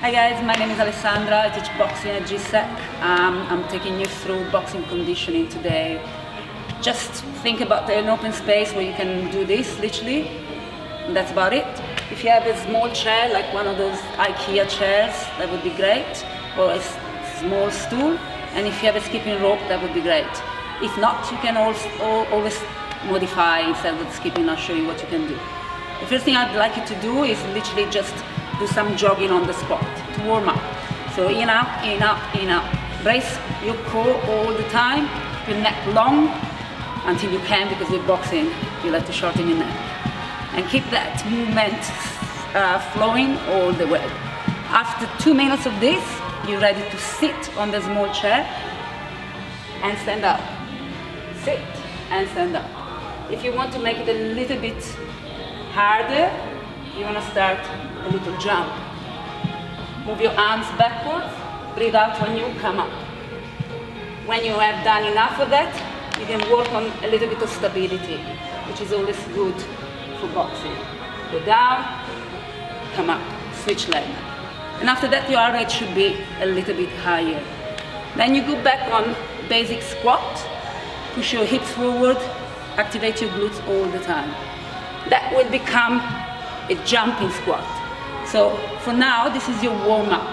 Hi guys, my name is Alessandra. I teach boxing at GSEC. I'm taking you through boxing conditioning today. Just think about an open space where you can do this, literally. And that's about it. If you have a small chair, like one of those IKEA chairs, that would be great. Or a small stool. And if you have a skipping rope, that would be great. If not, you can also always modify. Instead of skipping, I'll show you what you can do. The first thing I'd like you to do is literally just do some jogging on the spot to warm up. So in, out, in, out, in, out. Brace your core all the time, your neck long until you can, because with boxing, you'll have to shorten your neck. And keep that movement flowing all the way. After 2 minutes of this, you're ready to sit on the small chair and stand up. Sit and stand up. If you want to make it a little bit harder, you want to start a little jump. Move your arms backwards, breathe out when you come up. When you have done enough of that, you can work on a little bit of stability, which is always good for boxing. Go down, come up, switch leg. And after that, your heart rate should be a little bit higher. Then you go back on basic squat, push your hips forward, activate your glutes all the time. That will become a jumping squat. So for now, this is your warm-up.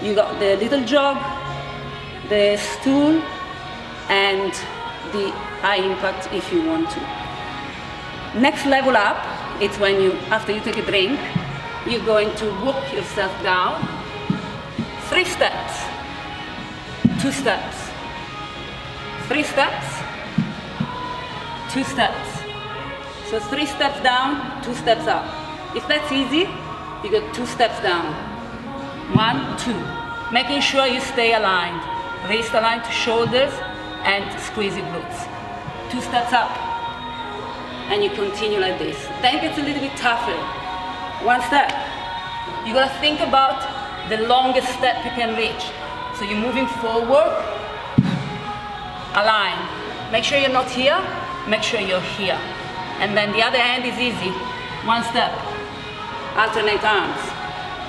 You got the little jog, the stool, and the high impact if you want to. Next level up, it's when you, after you take a drink, you're going to walk yourself down. 3 steps, 2 steps, 3 steps, 2 steps. So 3 steps down, 2 steps up. If that's easy, you go 2 steps down. 1, 2. Making sure you stay aligned. Wrist aligned to shoulders and squeeze your glutes. 2 steps up. And you continue like this. Then it gets a little bit tougher. 1 step. You gotta think about the longest step you can reach. So you're moving forward, align. Make sure you're not here, make sure you're here. And then the other hand is easy. 1 step. Alternate arms.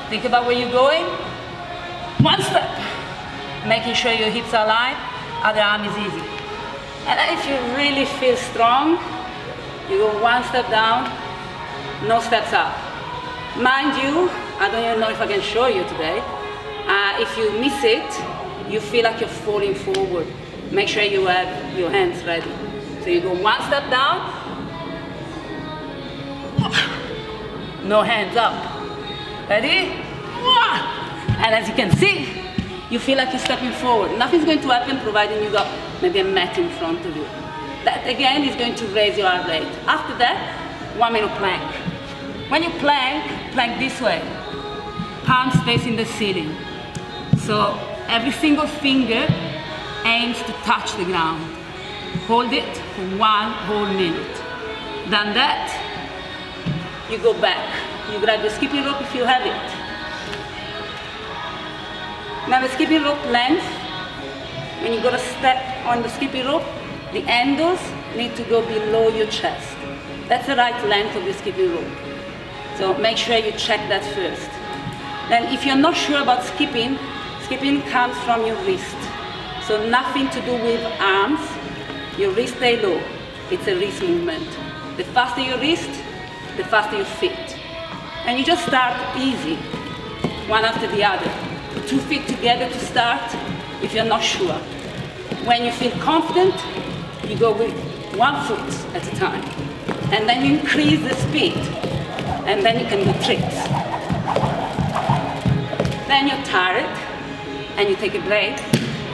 Think about where you're going. 1 step. Making sure your hips are aligned. Other arm is easy. And then if you really feel strong, you go 1 step down, no steps up. Mind you, I don't even know if I can show you today. If you miss it, you feel like you're falling forward. Make sure you have your hands ready. So you go 1 step down, no hands up. Ready? And as you can see, you feel like you're stepping forward. Nothing's going to happen providing you got maybe a mat in front of you. That again is going to raise your heart rate. After that, 1 minute plank. When you plank this way. Palms facing the ceiling. So every single finger aims to touch the ground. Hold it for 1 whole minute. Done that, you go back. You grab the skipping rope if you have it. Now the skipping rope length, when you go to step on the skipping rope, the handles need to go below your chest. That's the right length of the skipping rope. So make sure you check that first. Then if you're not sure about skipping, skipping comes from your wrist. So nothing to do with arms. Your wrist stay low. It's a wrist movement. The faster your wrist, the faster your feet. And you just start easy, one after the other. 2 feet together to start if you're not sure. When you feel confident, you go with 1 foot at a time. And then you increase the speed. And then you can do tricks. Then you're tired, and you take a break,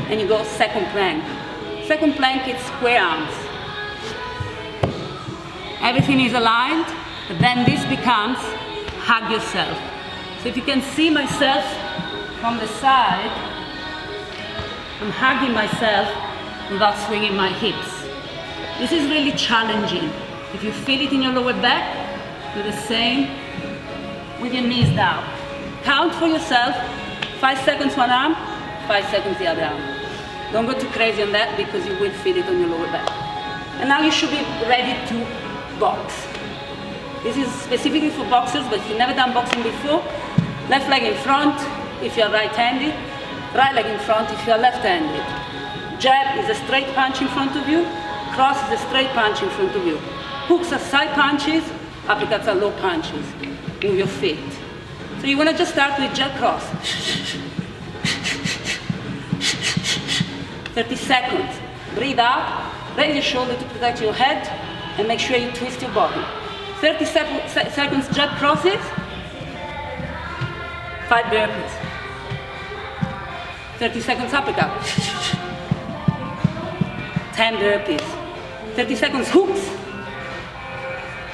and you go second plank. Second plank is square arms. Everything is aligned, but then this becomes hug yourself. So if you can see myself from the side, I'm hugging myself without swinging my hips. This is really challenging. If you feel it in your lower back, do the same with your knees down. Count for yourself, 5 seconds one arm, 5 seconds the other arm. Don't go too crazy on that because you will feel it on your lower back. And now you should be ready to box. This is specifically for boxers, but if you've never done boxing before, Left leg in front if you're right-handed, right leg in front if you're left-handed. Jab is a straight punch in front of you, cross is a straight punch in front of you. Hooks are side punches, uppercuts are low punches. Move your feet. So you want to just start with jab cross. 30 seconds. Breathe out, raise your shoulder to protect your head, and make sure you twist your body. 30 seconds jab crosses, 5 burpees. 30 seconds uppercut, 10 burpees. 30 seconds hooks,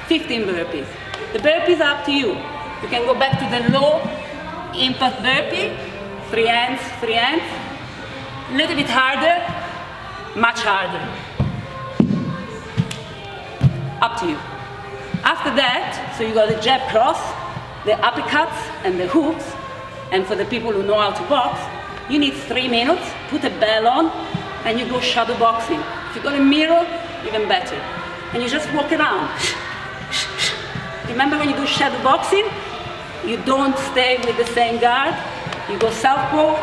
15 burpees. The burpees are up to you. You can go back to the low impact burpee, 3 hands, 3 hands. A little bit harder, much harder. Up to you. After that, so you got the jab cross, the uppercuts and the hooks, and for the people who know how to box, you need 3 minutes, put a bell on, and you go shadow boxing. If you got a mirror, even better. And you just walk around. Remember when you do shadow boxing, you don't stay with the same guard, you go southpaw,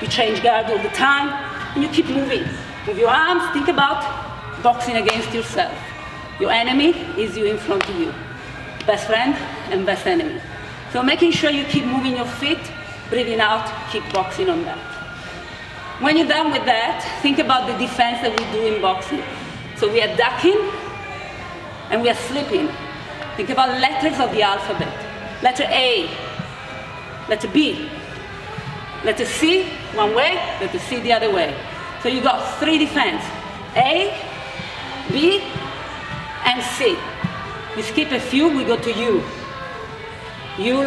you change guard all the time, and you keep moving. Move your arms, think about boxing against yourself. Your enemy is you in front of you. Best friend and best enemy. So making sure you keep moving your feet, breathing out, keep boxing on that. When you're done with that, think about the defense that we do in boxing. So we are ducking and we are slipping. Think about letters of the alphabet. Letter A, letter B, letter C one way, letter C the other way. So you got 3 defense, A, B, and C. We skip a few, we go to U. U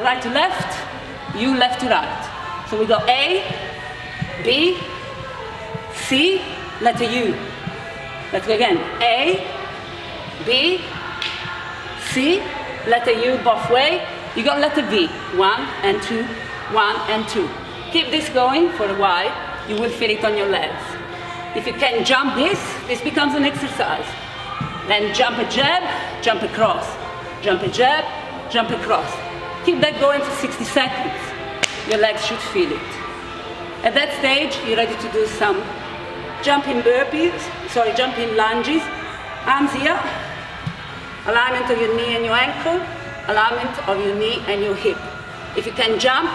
right to left, U left to right. So we got A, B, C, letter U. Let's go again. A, B, C, letter U both way. You got letter B, 1 and 2, 1 and 2. Keep this going for a while. You will feel it on your legs. If you can jump this becomes an exercise. Then jump a jab, jump across. Jump a jab, jump across. Keep that going for 60 seconds. Your legs should feel it. At that stage, you're ready to do some jumping jumping lunges. Arms here, alignment of your knee and your ankle, alignment of your knee and your hip. If you can jump,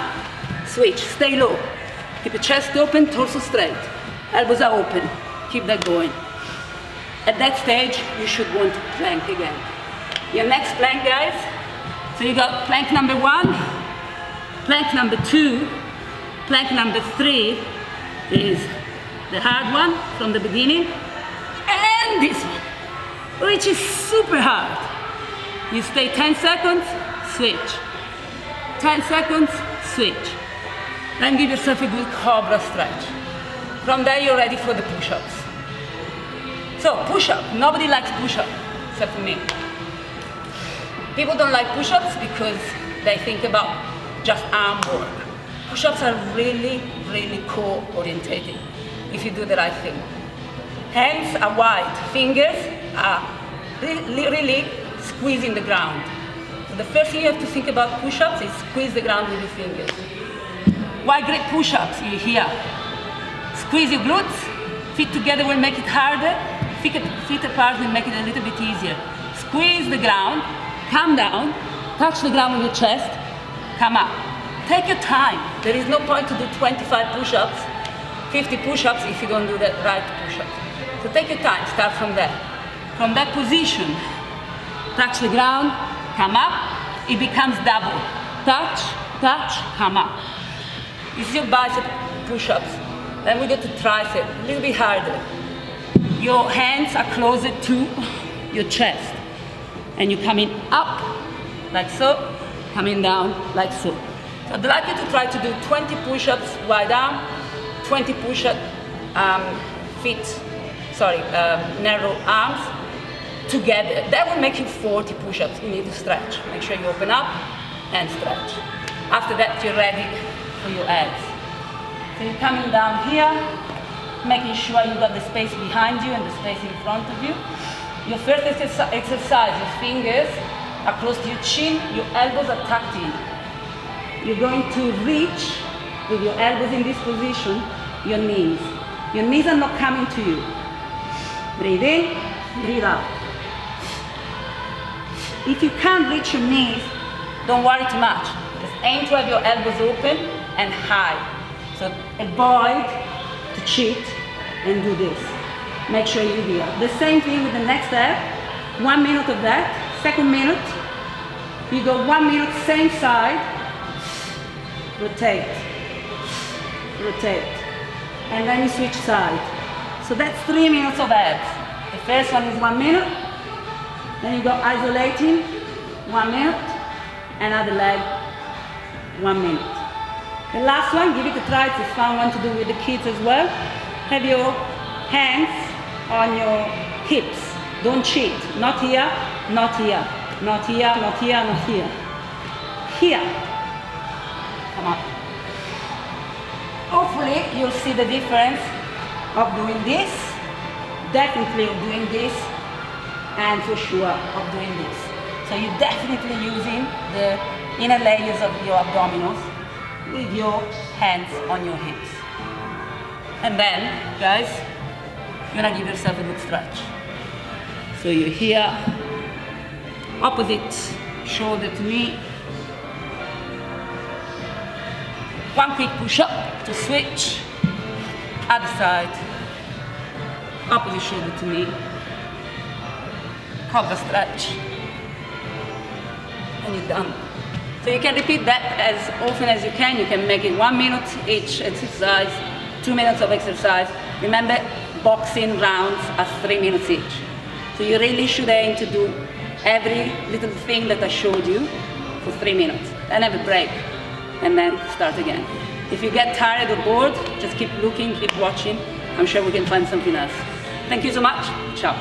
switch, stay low. Keep your chest open, torso straight. Elbows are open. Keep that going. At that stage, you should want to plank again. Your next plank, guys. So you got plank number 1, plank number 2, plank number 3 is the hard one from the beginning, and this one, which is super hard. You stay 10 seconds, switch. 10 seconds, switch. Then give yourself a good cobra stretch. From there, you're ready for the push-ups. So, push-up. Nobody likes push-up, except for me. People don't like push-ups because they think about just arm work. Push-ups are really, really core orientated if you do the right thing. Hands are wide, fingers are really squeezing the ground. So the first thing you have to think about push-ups is squeeze the ground with your fingers. Why great push-ups? You're here. Squeeze your glutes, feet together will make it harder, feet apart will make it a little bit easier. Squeeze the ground, come down, touch the ground with your chest, come up. Take your time. There is no point to do 25 push-ups, 50 push-ups if you don't do the right push-ups. So take your time, start from there. From that position, touch the ground, come up, it becomes double. Touch, touch, come up. This is your bicep push-ups. Then we go to tricep, a little bit harder. Your hands are closer to your chest. And you're coming up, like so, coming down, like so. So I'd like you to try to do 20 push-ups wide arm, 20 push-ups narrow arms together. That will make you 40 push-ups. You need to stretch. Make sure you open up and stretch. After that, you're ready for your abs. So you're coming down here, making sure you got the space behind you and the space in front of you. Your first exercise, your fingers are close to your chin, your elbows are tucked in. you're going to reach with your elbows in this position, your knees. Your knees are not coming to you. Breathe in, breathe out. If you can't reach your knees, don't worry too much. Just aim to have your elbows open and high. So avoid to cheat and do this. Make sure you're here. The same thing with the next step. 1 minute of that. Second minute, you go 1 minute, same side. Rotate, rotate. And then you switch side. So that's 3 minutes of abs. The first one is 1 minute. Then you go isolating, 1 minute. Another leg, 1 minute. The last one, give it a try. It's a fun one to do with the kids as well. Have your hands on your hips. Don't cheat. Not here, not here, not here, not here, not here. Here. Come on. Hopefully you'll see the difference of doing this, definitely of doing this, and for sure of doing this. So you're definitely using the inner layers of your abdominals with your hands on your hips. And then, guys, you're gonna give yourself a good stretch. So you're here, opposite shoulder to knee. One quick push up to switch, other side, opposite shoulder to knee, cover stretch, and you're done. So you can repeat that as often as you can. You can make it 1 minute each exercise, 2 minutes of exercise. Remember, boxing rounds are 3 minutes each. So you really should aim to do every little thing that I showed you for 3 minutes. Then have a break, and then start again. If you get tired or bored, just keep looking, keep watching. I'm sure we can find something else. Thank you so much. Ciao.